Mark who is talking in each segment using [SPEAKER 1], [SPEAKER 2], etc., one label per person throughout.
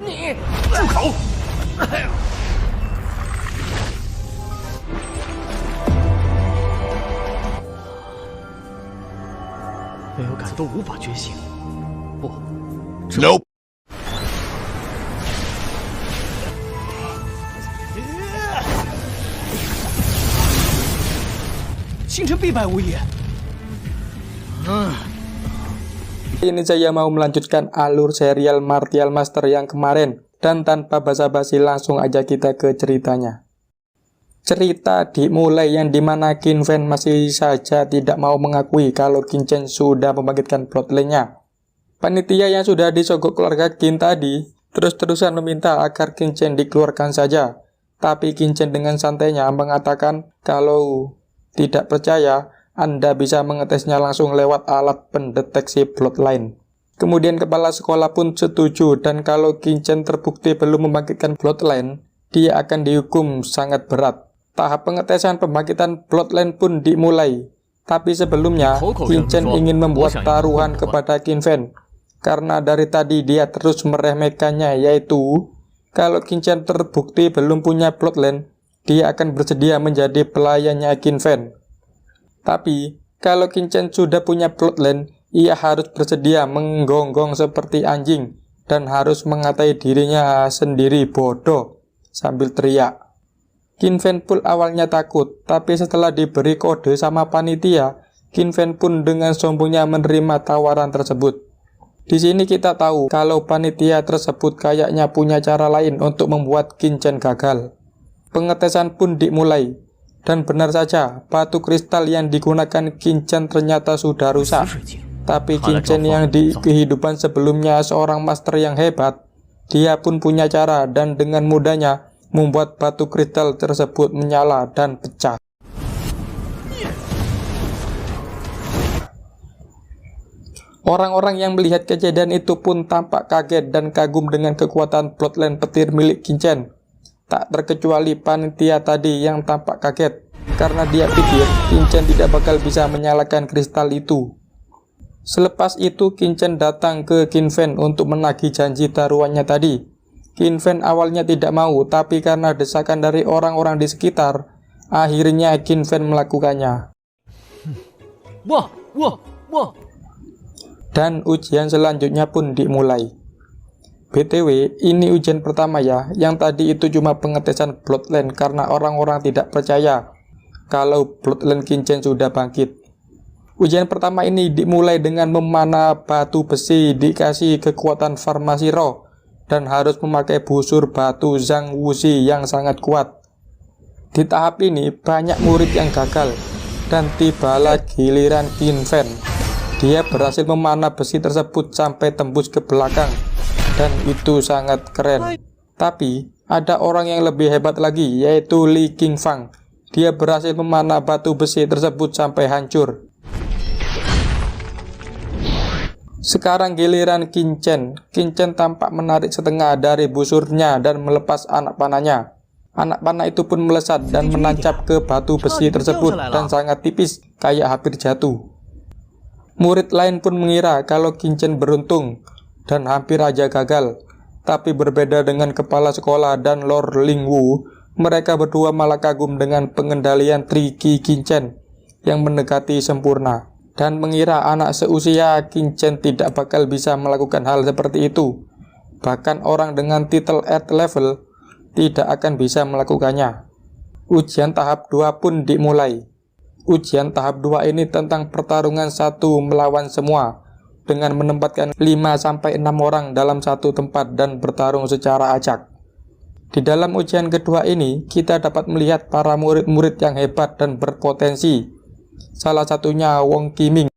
[SPEAKER 1] 你住口！没有感都无法觉醒。不
[SPEAKER 2] Nope.
[SPEAKER 1] 星辰必败无疑。
[SPEAKER 3] Ini saya mau melanjutkan alur serial Martial Master yang kemarin, dan tanpa basa-basi langsung aja kita ke ceritanya. Cerita dimulai yang dimana Qin Fen masih saja tidak mau mengakui kalau Qin Chen sudah membangkitkan bloodline-nya. Panitia yang sudah disogok keluarga Qin tadi terus-terusan meminta agar Qin Chen dikeluarkan saja. Tapi Qin Chen dengan santainya mengatakan kalau tidak percaya, Anda bisa mengetesnya langsung lewat alat pendeteksi bloodline. Kemudian kepala sekolah pun setuju, dan kalau Qin Chen terbukti belum membangkitkan bloodline, dia akan dihukum sangat berat. Tahap pengetesan pembangkitan bloodline pun dimulai. Tapi sebelumnya, Qin Chen ingin membuat taruhan kepada Qin Fen. Karena dari tadi dia terus meremehkannya, yaitu kalau Qin Chen terbukti belum punya bloodline, dia akan bersedia menjadi pelayannya Qin Fen. Tapi, kalau Qin Chen sudah punya bloodline, ia harus bersedia menggonggong seperti anjing dan harus mengatai dirinya sendiri bodoh sambil teriak. Qin Fen pun awalnya takut, tapi setelah diberi kode sama panitia, Qin Fen pun dengan sombongnya menerima tawaran tersebut. Di sini kita tahu kalau panitia tersebut kayaknya punya cara lain untuk membuat Qin Chen gagal. Pengetesan pun dimulai, dan benar saja batu kristal yang digunakan Qin Chen ternyata sudah rusak. Tapi Qin Chen yang di kehidupan sebelumnya seorang master yang hebat, dia pun punya cara dan dengan mudahnya membuat batu kristal tersebut menyala dan pecah. Orang-orang yang melihat kejadian itu pun tampak kaget dan kagum dengan kekuatan bloodline petir milik Qin Chen. Tak terkecuali panitia tadi yang tampak kaget, karena dia pikir Qin Chen tidak bakal bisa menyalakan kristal itu. Selepas itu Qin Chen datang ke Qin Fen untuk menagih janji taruhannya tadi. Qin Fen awalnya tidak mau, tapi karena desakan dari orang-orang di sekitar, akhirnya Qin Fen melakukannya.
[SPEAKER 1] Wah.
[SPEAKER 3] Dan ujian selanjutnya pun dimulai. BTW, ini ujian pertama ya, yang tadi itu cuma pengetesan bloodline karena orang-orang tidak percaya kalau bloodline Qin Chen sudah bangkit. Ujian pertama ini dimulai dengan memanah batu besi dikasih kekuatan farmasi roh, dan harus memakai busur batu Zhang Wuxi yang sangat kuat. Di tahap ini banyak murid yang gagal, dan tibalah giliran Qin Fen. Dia berhasil memanah besi tersebut sampai tembus ke belakang, dan itu sangat keren. Tapi ada orang yang lebih hebat lagi, yaitu Li Qingfang. Dia berhasil memanah batu besi tersebut sampai hancur. Sekarang giliran Qin Chen. Qin Chen tampak menarik setengah dari busurnya dan melepas anak panahnya. Anak panah itu pun melesat dan menancap ke batu besi tersebut dan sangat tipis, kayak hampir jatuh. Murid lain pun mengira kalau Qin Chen beruntung dan hampir aja gagal. Tapi berbeda dengan kepala sekolah dan Lord Lingwu, mereka berdua malah kagum dengan pengendalian triki Qin Chen yang mendekati sempurna, dan mengira anak seusia Qin Chen tidak bakal bisa melakukan hal seperti itu. Bahkan orang dengan titel Earth level tidak akan bisa melakukannya. Ujian tahap 2 pun dimulai. Ujian tahap 2 ini tentang pertarungan satu melawan semua, dengan menempatkan 5-6 orang dalam satu tempat dan bertarung secara acak. Di dalam ujian kedua ini, kita dapat melihat para murid-murid yang hebat dan berpotensi. Salah satunya Wong Qiming.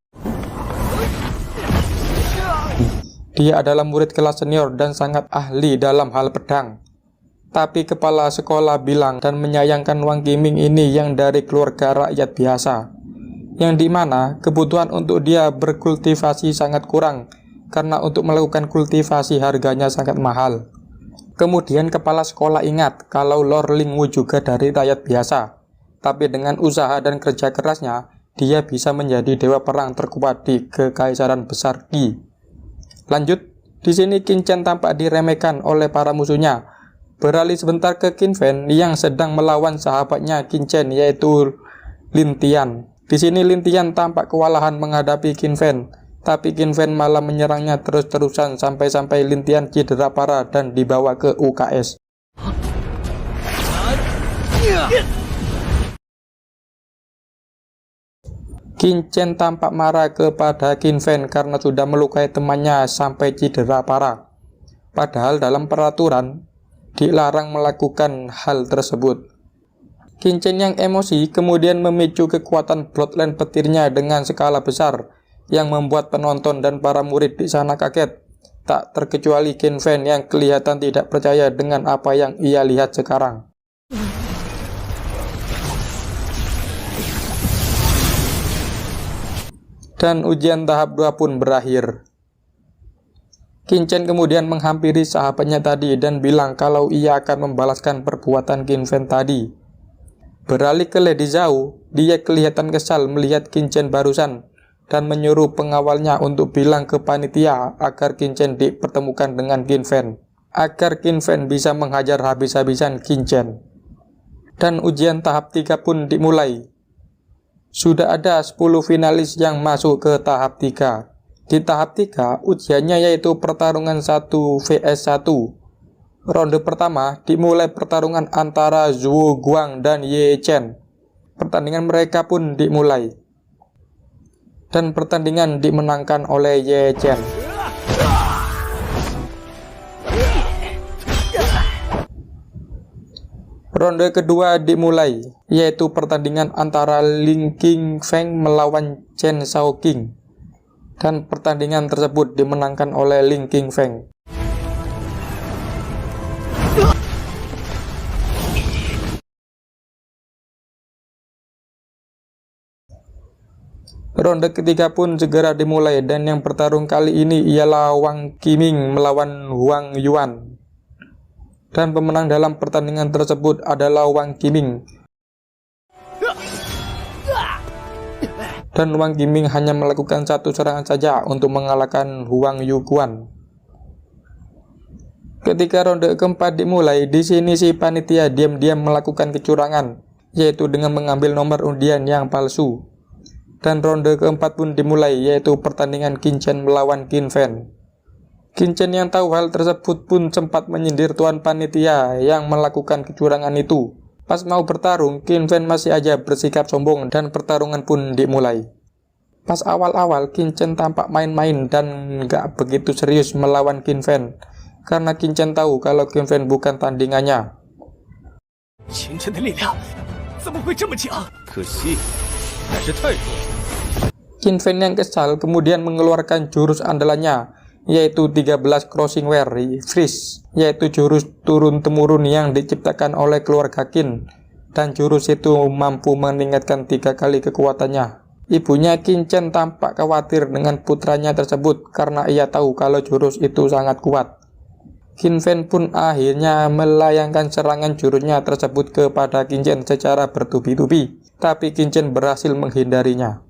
[SPEAKER 3] Dia adalah murid kelas senior dan sangat ahli dalam hal pedang. Tapi kepala sekolah bilang dan menyayangkan Wang Qiming ini yang dari keluarga rakyat biasa, yang dimana kebutuhan untuk dia berkultivasi sangat kurang, karena untuk melakukan kultivasi harganya sangat mahal. Kemudian kepala sekolah ingat kalau Lord Lingwu juga dari rakyat biasa, tapi dengan usaha dan kerja kerasnya, dia bisa menjadi dewa perang terkuat di Kekaisaran Besar Qi. Lanjut, Di sini Qin Chen tampak diremehkan oleh para musuhnya. Beralih sebentar ke Qin Fan yang sedang melawan sahabatnya Qin Chen, yaitu Lin Tian. Di sini Lin Tian tampak kewalahan menghadapi Qin Fan, tapi Qin Fan malah menyerangnya terus-terusan sampai-sampai Lin Tian cedera parah dan dibawa ke UKS. Qin Chen tampak marah kepada Qin Fan karena sudah melukai temannya sampai cedera parah. Padahal dalam peraturan dilarang melakukan hal tersebut. Qin Chen yang emosi kemudian memicu kekuatan bloodline petirnya dengan skala besar yang membuat penonton dan para murid di sana kaget. Tak terkecuali Qin Fan yang kelihatan tidak percaya dengan apa yang ia lihat sekarang. Dan ujian tahap 2 pun berakhir. Qin Chen kemudian menghampiri sahabatnya tadi dan bilang kalau ia akan membalaskan perbuatan Qin Fan tadi. Beralih ke Lady Zhao, dia kelihatan kesal melihat Qin Chen barusan dan menyuruh pengawalnya untuk bilang ke panitia agar Qin Chen dipertemukan dengan Qin Fan, agar Qin Fan bisa menghajar habis-habisan Qin Chen. Dan ujian tahap 3 pun dimulai. Sudah ada 10 finalis yang masuk ke tahap 3. Di tahap 3, ujiannya yaitu pertarungan 1 vs 1. Ronde pertama dimulai pertarungan antara Zhuo Guang dan Ye Chen. Pertandingan mereka pun dimulai. Dan pertandingan dimenangkan oleh Ye Chen. Ronde kedua dimulai, yaitu pertandingan antara Ling Qingfeng melawan Chen Shaoqing. Dan pertandingan tersebut dimenangkan oleh Ling Qingfeng. Ronde ketiga pun segera dimulai dan yang bertarung kali ini ialah Wang Qiming melawan Huang Yuan. Dan pemenang dalam pertandingan tersebut adalah Wang Qiming. Dan Wang Qiming hanya melakukan satu serangan saja untuk mengalahkan Huang Yuquan. Ketika ronde keempat dimulai, di sini si panitia diam-diam melakukan kecurangan, yaitu dengan mengambil nomor undian yang palsu. Dan ronde keempat pun dimulai, yaitu pertandingan Qin Chen melawan Qin Fan. Qin Chen yang tahu hal tersebut pun sempat menyindir tuan panitia yang melakukan kecurangan itu. Pas mau bertarung, Qin Fan masih aja bersikap sombong dan pertarungan pun dimulai. Pas awal-awal, Qin Chen tampak main-main dan gak begitu serius melawan Qin Fan, karena Qin Chen tahu kalau Qin Fan bukan tandingannya. Qin Fan yang kesal kemudian mengeluarkan jurus andalannya, yaitu 13 Crossing Wear Freeze, yaitu jurus turun-temurun yang diciptakan oleh keluarga Qin, dan jurus itu mampu meningkatkan 3 kali kekuatannya. Ibunya Qin Chen tampak khawatir dengan putranya tersebut karena ia tahu kalau jurus itu sangat kuat. Qin Fan pun akhirnya melayangkan serangan jurusnya tersebut kepada Qin Chen secara bertubi-tubi, tapi Qin Chen berhasil menghindarinya.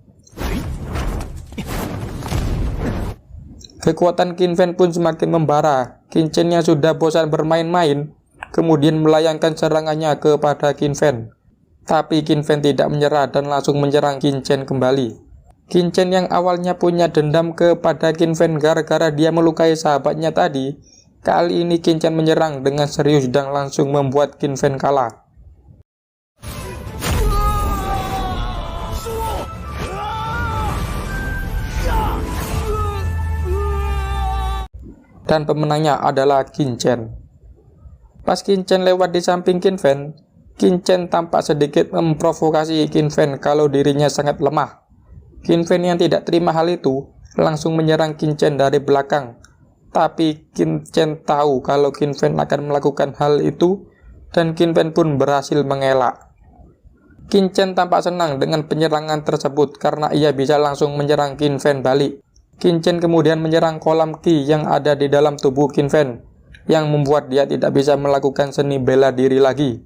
[SPEAKER 3] Kekuatan Qin Fan pun semakin membara. Qin Chen yang sudah bosan bermain-main kemudian melayangkan serangannya kepada Qin Fan. Tapi Qin Fan tidak menyerah dan langsung menyerang Qin Chen kembali. Qin Chen yang awalnya punya dendam kepada Qin Fan gara-gara dia melukai sahabatnya tadi, kali ini Qin Chen menyerang dengan serius dan langsung membuat Qin Fan kalah. Dan pemenangnya adalah Qin Chen. Pas Qin Chen lewat di samping Qin Fan, Qin Chen tampak sedikit memprovokasi Qin Fan kalau dirinya sangat lemah. Qin Fan yang tidak terima hal itu langsung menyerang Qin Chen dari belakang. Tapi Qin Chen tahu kalau Qin Fan akan melakukan hal itu dan Qin Fan pun berhasil mengelak. Qin Chen tampak senang dengan penyerangan tersebut karena ia bisa langsung menyerang Qin Fan balik. Qin Chen kemudian menyerang kolam ki yang ada di dalam tubuh Qin Fan, yang membuat dia tidak bisa melakukan seni bela diri lagi.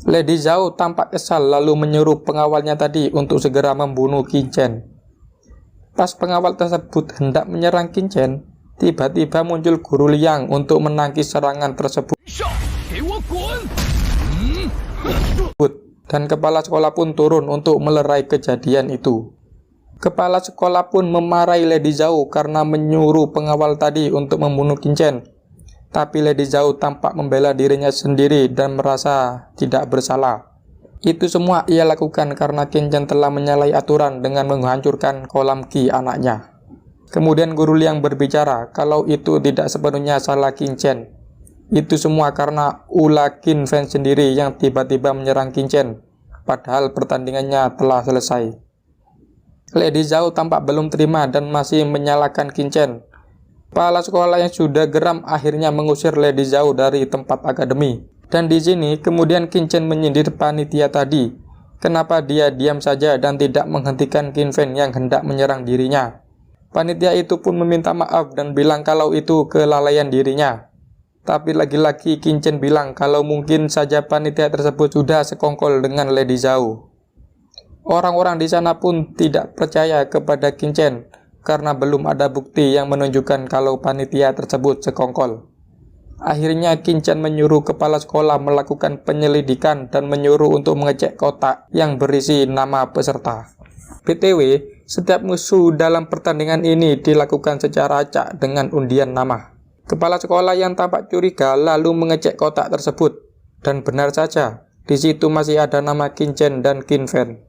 [SPEAKER 3] Lady Zhao tampak kesal lalu menyuruh pengawalnya tadi untuk segera membunuh Qin Chen. Pas pengawal tersebut hendak menyerang Qin Chen, tiba-tiba muncul Guru Liang untuk menangkis serangan tersebut. Dan kepala sekolah pun turun untuk melerai kejadian itu. Kepala sekolah pun memarahi Lady Zhao karena menyuruh pengawal tadi untuk membunuh Qin Chen. Tapi Lady Zhao tampak membela dirinya sendiri dan merasa tidak bersalah. Itu semua ia lakukan karena Qin Chen telah menyalahi aturan dengan menghancurkan kolam ki anaknya. Kemudian Guru Liang berbicara kalau itu tidak sepenuhnya salah Qin Chen. Itu semua karena ulah Qin Feng sendiri yang tiba-tiba menyerang Qin Chen, padahal pertandingannya telah selesai. Lady Zhao tampak belum terima dan masih menyalahkan Qin Chen. Kepala sekolah yang sudah geram akhirnya mengusir Lady Zhao dari tempat akademi. Dan di sini kemudian Qin Chen menyindir panitia tadi. Kenapa dia diam saja dan tidak menghentikan Qin Feng yang hendak menyerang dirinya? Panitia itu pun meminta maaf dan bilang kalau itu kelalaian dirinya. Tapi lagi-lagi Qin Chen bilang kalau mungkin saja panitia tersebut sudah sekongkol dengan Lady Zhao. Orang-orang di sana pun tidak percaya kepada Qin Chen karena belum ada bukti yang menunjukkan kalau panitia tersebut sekongkol. Akhirnya Qin Chen menyuruh kepala sekolah melakukan penyelidikan dan menyuruh untuk mengecek kotak yang berisi nama peserta. BTW, setiap musuh dalam pertandingan ini dilakukan secara acak dengan undian nama. Kepala sekolah yang tampak curiga lalu mengecek kotak tersebut, dan benar saja, di situ masih ada nama Qin Chen dan Qin Feng.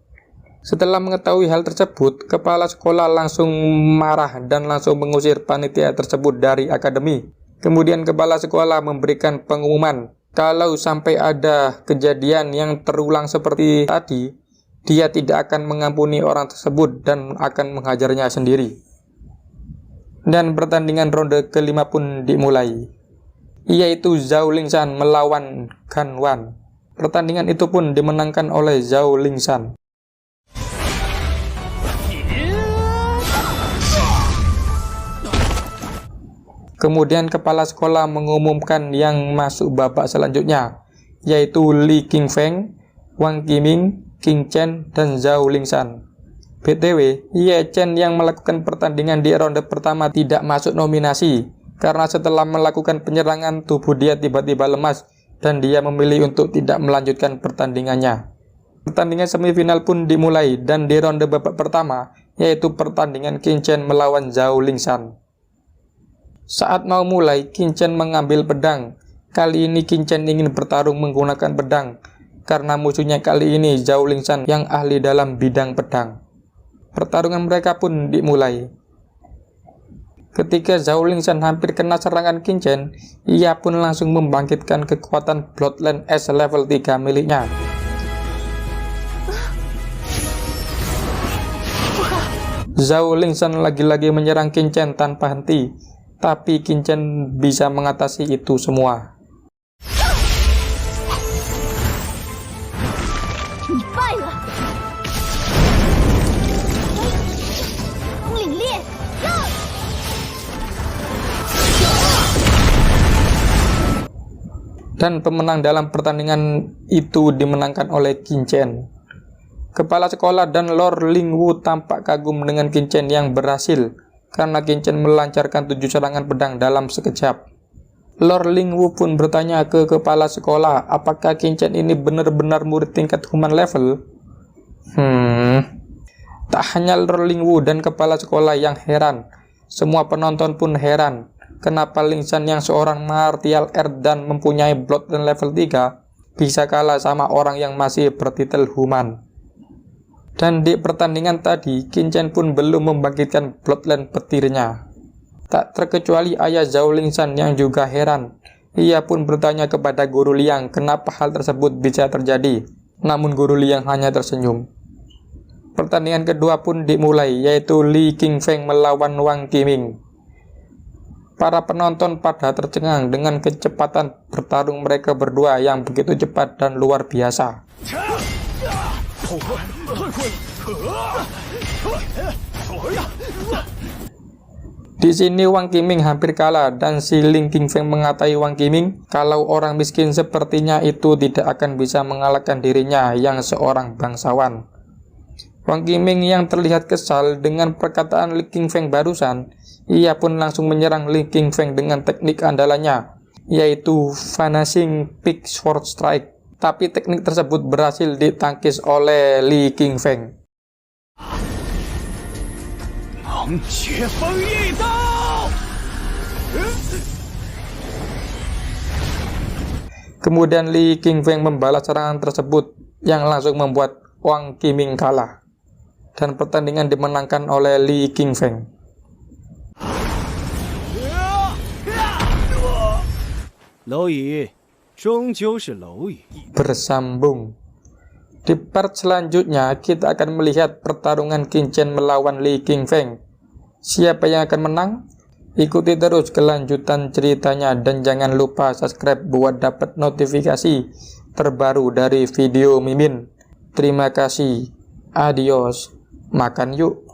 [SPEAKER 3] Setelah mengetahui hal tersebut, kepala sekolah langsung marah dan langsung mengusir panitia tersebut dari akademi. Kemudian kepala sekolah memberikan pengumuman, kalau sampai ada kejadian yang terulang seperti tadi, dia tidak akan mengampuni orang tersebut dan akan menghajarnya sendiri. Dan pertandingan ronde kelima pun dimulai, yaitu Zhao Lingshan melawan Gan Wan. Pertandingan itu pun dimenangkan oleh Zhao Lingshan. Kemudian kepala sekolah mengumumkan yang masuk babak selanjutnya, yaitu Li Qingfeng, Wang Qiming, Qin Chen, dan Zhao Lingshan. BTW, Ye Chen yang melakukan pertandingan di ronde pertama tidak masuk nominasi karena setelah melakukan penyerangan tubuh dia tiba-tiba lemas dan dia memilih untuk tidak melanjutkan pertandingannya. Pertandingan semifinal pun dimulai dan di ronde babak pertama yaitu pertandingan Qin Chen melawan Zhao Lingshan. Saat mau mulai, Qin Chen mengambil pedang. Kali ini Qin Chen ingin bertarung menggunakan pedang karena musuhnya kali ini Zhao Lingshan yang ahli dalam bidang pedang. Pertarungan mereka pun dimulai. Ketika Zhao Lingshan hampir kena serangan Qin Chen, ia pun langsung membangkitkan kekuatan Bloodline S level 3 miliknya. Zhao Lingshan lagi-lagi menyerang Qin Chen tanpa henti, tapi Qin Chen bisa mengatasi itu semua. Dan pemenang dalam pertandingan itu dimenangkan oleh Qin Chen. Kepala sekolah dan Lord Lingwu tampak kagum dengan Qin Chen yang berhasil karena Qin Chen melancarkan 7 serangan pedang dalam sekejap. Lord Lingwu pun bertanya ke kepala sekolah apakah Qin Chen ini benar-benar murid tingkat human level. Tak hanya Lord Lingwu dan kepala sekolah yang heran, semua penonton pun heran. Kenapa Lingshan yang seorang martial art dan mempunyai bloodline level 3 bisa kalah sama orang yang masih bertitel human. Dan di pertandingan tadi, Qin Chen pun belum membangkitkan bloodline petirnya. Tak terkecuali ayah Zhao Lingshan yang juga heran. Ia pun bertanya kepada Guru Liang kenapa hal tersebut bisa terjadi. Namun Guru Liang hanya tersenyum. Pertandingan kedua pun dimulai, yaitu Li Qingfeng melawan Wang Qiming. Para penonton pada tercengang dengan kecepatan bertarung mereka berdua yang begitu cepat dan luar biasa. Di sini Wang Qiming hampir kalah dan si Ling Qingfeng mengatai Wang Qiming kalau orang miskin sepertinya itu tidak akan bisa mengalahkan dirinya yang seorang bangsawan. Wang Qiming yang terlihat kesal dengan perkataan Ling Qingfeng barusan, ia pun langsung menyerang Ling Qingfeng dengan teknik andalannya, yaitu Vanishing Peak Sword Strike. Tapi teknik tersebut berhasil ditangkis oleh Ling Qingfeng. Kemudian Ling Qingfeng membalas serangan tersebut yang langsung membuat Wang Qiming kalah dan pertandingan dimenangkan oleh Ling Qingfeng. Bersambung. Di part selanjutnya kita akan melihat pertarungan Qin Chen melawan Ling Qingfeng. Siapa yang akan menang? Ikuti terus kelanjutan ceritanya dan jangan lupa subscribe buat dapat notifikasi terbaru dari video Mimin. Terima kasih. Adios. Makan yuk.